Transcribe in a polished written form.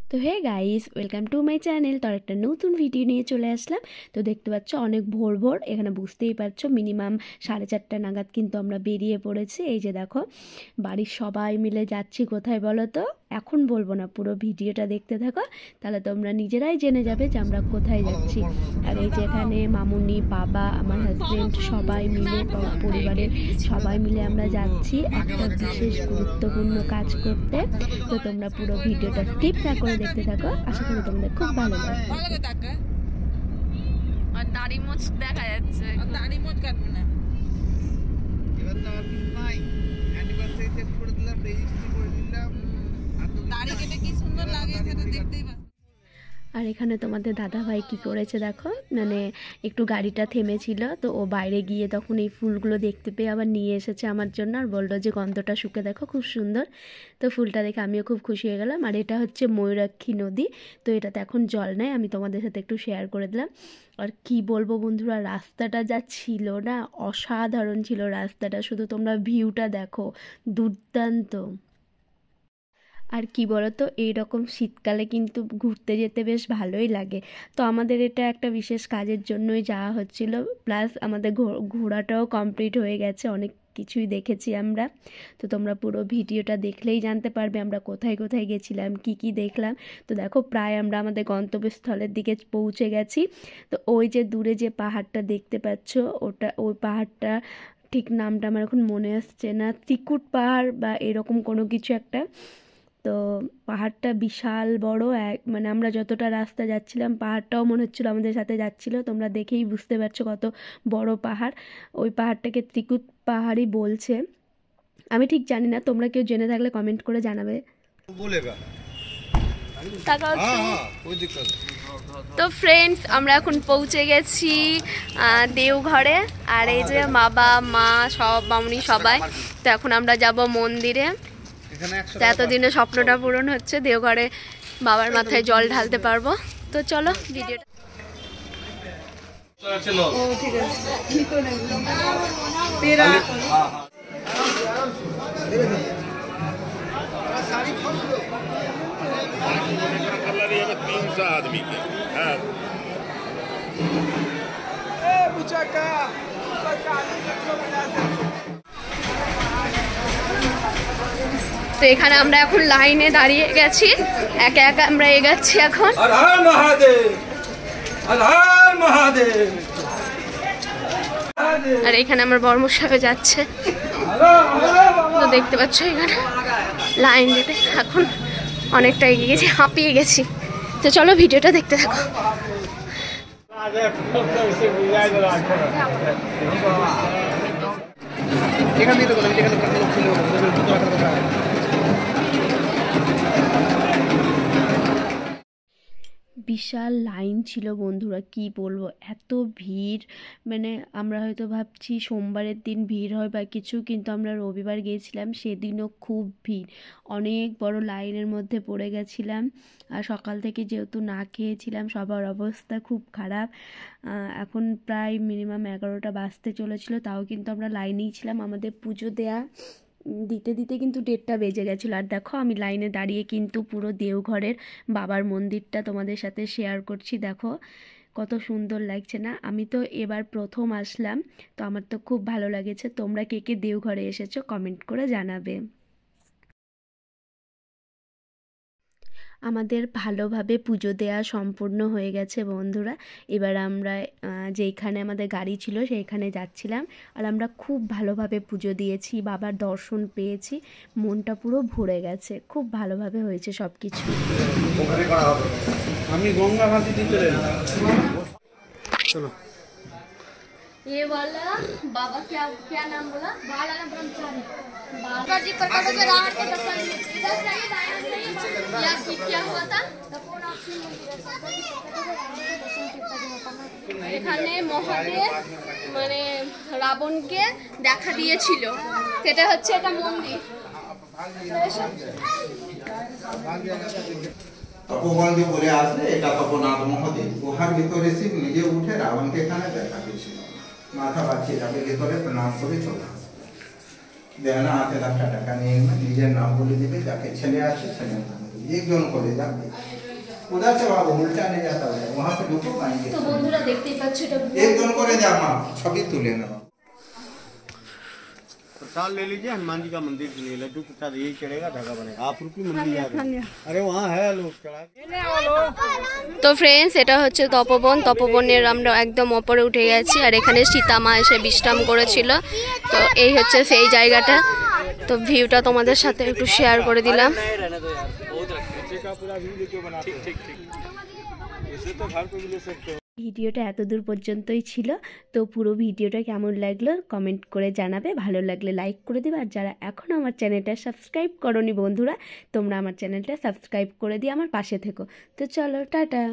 তো hey guys, welcome to my channel. তো একটা নতুন ভিডিও নিয়ে চলে আসলাম। তো দেখতে পাচ্ছ অনেক ভোর ভোর, এখানে বুঝতেই পারছো মিনিমাম 4:30 নাগাদ কিন্তু আমরা বেরিয়ে পড়েছি। এই যে দেখো, বাড়ির সবাই মিলে যাচ্ছি কোথায় বলো তো। এখন বলবো না, পুরো ভিডিওটা দেখতে থাকো, তাহলে তোমরা নিজেরাই জেনে যাবে যে আমরা কোথায় যাচ্ছি। আর এই যে এখানে মামুনি, বাবা, আমার হাজবেন্ড সবাই মিলে, পরিবারের সবাই মিলে আমরা যাচ্ছি একটা বিশেষ গুরুত্বপূর্ণ কাজ করতে। তো তোমরা পুরো ভিডিওটা স্কিপ না করে দেখতে থাকো, আশা করি তোমাদের খুব ভালো লাগবে। আর দাড়ি মোচ দেখা যাচ্ছে, দাড়ি মোচ কাটবে না। এবার তো আর নাই, অ্যানিভার্সারি সেট করে দিলাম, রেজিস্ট্রি করে দিলাম, আর দাড়ি কেটে কি সুন্দর লাগে সেটা দেখতেই পাচ্ছ। আর এখানে তোমাদের দাদা ভাই কি করেছে দেখো, মানে একটু গাড়িটা থেমেছিল, তো ও বাইরে গিয়ে তখন এই ফুলগুলো দেখতে পেয়ে আবার নিয়ে এসেছে আমার জন্য, আর বললো যে গন্ধটা শুকে দেখো খুব সুন্দর। তো ফুলটা দেখে আমিও খুব খুশি হয়ে গেলাম। আর এটা হচ্ছে ময়ূরাক্ষী নদী, তো এটাতে এখন জল নেয়, আমি তোমাদের সাথে একটু শেয়ার করে দিলাম। আর কি বলবো বন্ধুরা, রাস্তাটা যা ছিল না, অসাধারণ ছিল রাস্তাটা, শুধু তোমরা ভিউটা দেখো, দুর্দান্ত। আর কি বলতো, এইরকম শীতকালে কিন্তু ঘুরতে যেতে বেশ ভালোই লাগে। তো আমাদের এটা একটা বিশেষ কাজের জন্যই যাওয়া হচ্ছিল, প্লাস আমাদের ঘোরাটাও কমপ্লিট হয়ে গেছে, অনেক কিছুই দেখেছি আমরা। তো তোমরা পুরো ভিডিওটা দেখলেই জানতে পারবে আমরা কোথায় কোথায় গেছিলাম, কি কি দেখলাম। তো দেখো, প্রায় আমরা আমাদের গন্তব্যস্থলের দিকে পৌঁছে গেছি। তো ওই যে দূরে যে পাহাড়টা দেখতে পাচ্ছ, ওই পাহাড়টা ঠিক নামটা আমার এখন মনে আসছে না, ত্রিকুট পাহাড় বা এরকম কোনো কিছু একটা। তো পাহাড়টা বিশাল বড়, মানে আমরা যতটা রাস্তা যাচ্ছিলাম পাহাড়টাও মনে হচ্ছিলো আমাদের সাথে যাচ্ছিলো। তোমরা দেখেই বুঝতে পারছো কত বড় পাহাড়। ওই পাহাড়টাকে ত্রিকুট পাহাড়ই বলছে, আমি ঠিক জানি না, তোমরা কেউ জেনে থাকলে কমেন্ট করে জানাবে। তো ফ্রেন্ডস, আমরা এখন পৌঁছে গেছি দেওঘরে। আর এই যে বাবা, মা, সব মামনি সবাই। তো এখন আমরা যাব মন্দিরে। তো এতদিনে স্বপ্নটা পূরণ হচ্ছে, দেওঘরে বাবার মাথায় জল ঢালতে পারবো। তো চলো ভিডিওটা। आदमी के তো এখানে আমরা এখন লাইনে দাঁড়িয়ে গেছি, একা একা আমরা এগাচ্ছি এখন। আর এখানে আমার বর্মশাবে যাচ্ছে, তো দেখতে পাচ্ছ এখানে লাইন দিতে এখন অনেকটা এগিয়ে গেছি, হাঁপিয়ে গেছি। তো চলো ভিডিওটা দেখতে থাকো। বিশাল লাইন ছিল বন্ধুরা, কি বলবো, এত ভিড়। মানে আমরা হয়তো ভাবছি সোমবারের দিন ভিড় হয় বা কিছু, কিন্তু আমরা রবিবার গিয়েছিলাম, সেদিনও খুব ভিড়, অনেক বড় লাইনের মধ্যে পড়ে গেছিলাম। আর সকাল থেকে যেহেতু না খেয়েছিলাম, সবার অবস্থা খুব খারাপ। এখন প্রায় মিনিমাম 11টা বাজতে চলেছিল, তাও কিন্তু আমরা লাইনেই ছিলাম। আমাদের পুজো দিতে দিতে কিন্তু 1:30 বেজে গেছিলো। আর দেখো, আমি লাইনে দাঁড়িয়ে কিন্তু পুরো দেওঘরের বাবার মন্দিরটা তোমাদের সাথে শেয়ার করছি। দেখো কত সুন্দর লাগছে না। আমি তো এবার প্রথম আসলাম, তো আমার তো খুব ভালো লেগেছে। তোমরা কে কে দেওঘরে এসেছো কমেন্ট করে জানাবে। আমাদের ভালোভাবে পুজো দেওয়া সম্পূর্ণ হয়ে গেছে বন্ধুরা। এবার আমরা যেইখানে আমাদের গাড়ি ছিল সেইখানে যাচ্ছিলাম। আর আমরা খুব ভালোভাবে পুজো দিয়েছি, বাবার দর্শন পেয়েছি, মনটা পুরো ভরে গেছে, খুব ভালোভাবে হয়েছে সব কিছু। আমি গঙ্গা ঘাটি দিতে চলো। ये वाला बाबा क्या नाम बोला? बाला ब्रह्मचारी। बाबा जी प्रकट हो गए रावण के दर्शन में। इधर जाइए, दायां जाइए। या क्या हुआ था? এখানে মহাদেব মানে রাবণকে দেখা দিয়েছিল, সেটা হচ্ছে এটা মন্দির। তপোবন যে বলে আসলে এটা তপনাথ মহাদেব, গুহার ভিতরে শিব নিজে উঠে রাবণকে এখানে দেখা দিয়েছিল। মাথা বাঁচিয়ে যাবে ভেতরে, প্রণাম করে চলে আসবে, দেনা হাতে 1,00,000 টাকা নিয়ে নিজের নাম বলে দিবে, যাকে ছেলে আছে ছেলের নাম বলে एक जन को ले जाते उधर से वहाँ उल्टा नहीं जाता है वहाँ से ढुको पाएंगे তো বন্ধুরা দেখতেই পাচ্ছ এটা एक जन को ले जा माँ छवि तुले ना प्रसाद ले लीजिए हनुमान जी का मंदिर के लिए लड्डू प्रसाद यही चढ़ेगा धागा बनेगा आप रुपी मंदिर जा रहे हैं अरे वहाँ है लोग चढ़ा তো ফ্রেন্ডস এটা হচ্ছে তপবন তপবনের আমরা একদম ওপরে উঠে গেছি আর এখানে সীতা মা এসে বিশ্রাম করেছিল তো এই হচ্ছে সেই জায়গাটা তো ভিউটা তোমাদের সাথে একটু শেয়ার করে দিলাম ভিডিওটা এত দূর পর্যন্তই ছিল তো পুরো ভিডিওটা কেমন লাগলো কমেন্ট করে জানাবে ভালো লাগলে লাইক করে দেবে আর যারা এখনও আমার চ্যানেলটা সাবস্ক্রাইব করোনি বন্ধুরা তোমরা আমার চ্যানেলটা সাবস্ক্রাইব করে দিয়ে আমার পাশে থেকো তো চলো টাটা।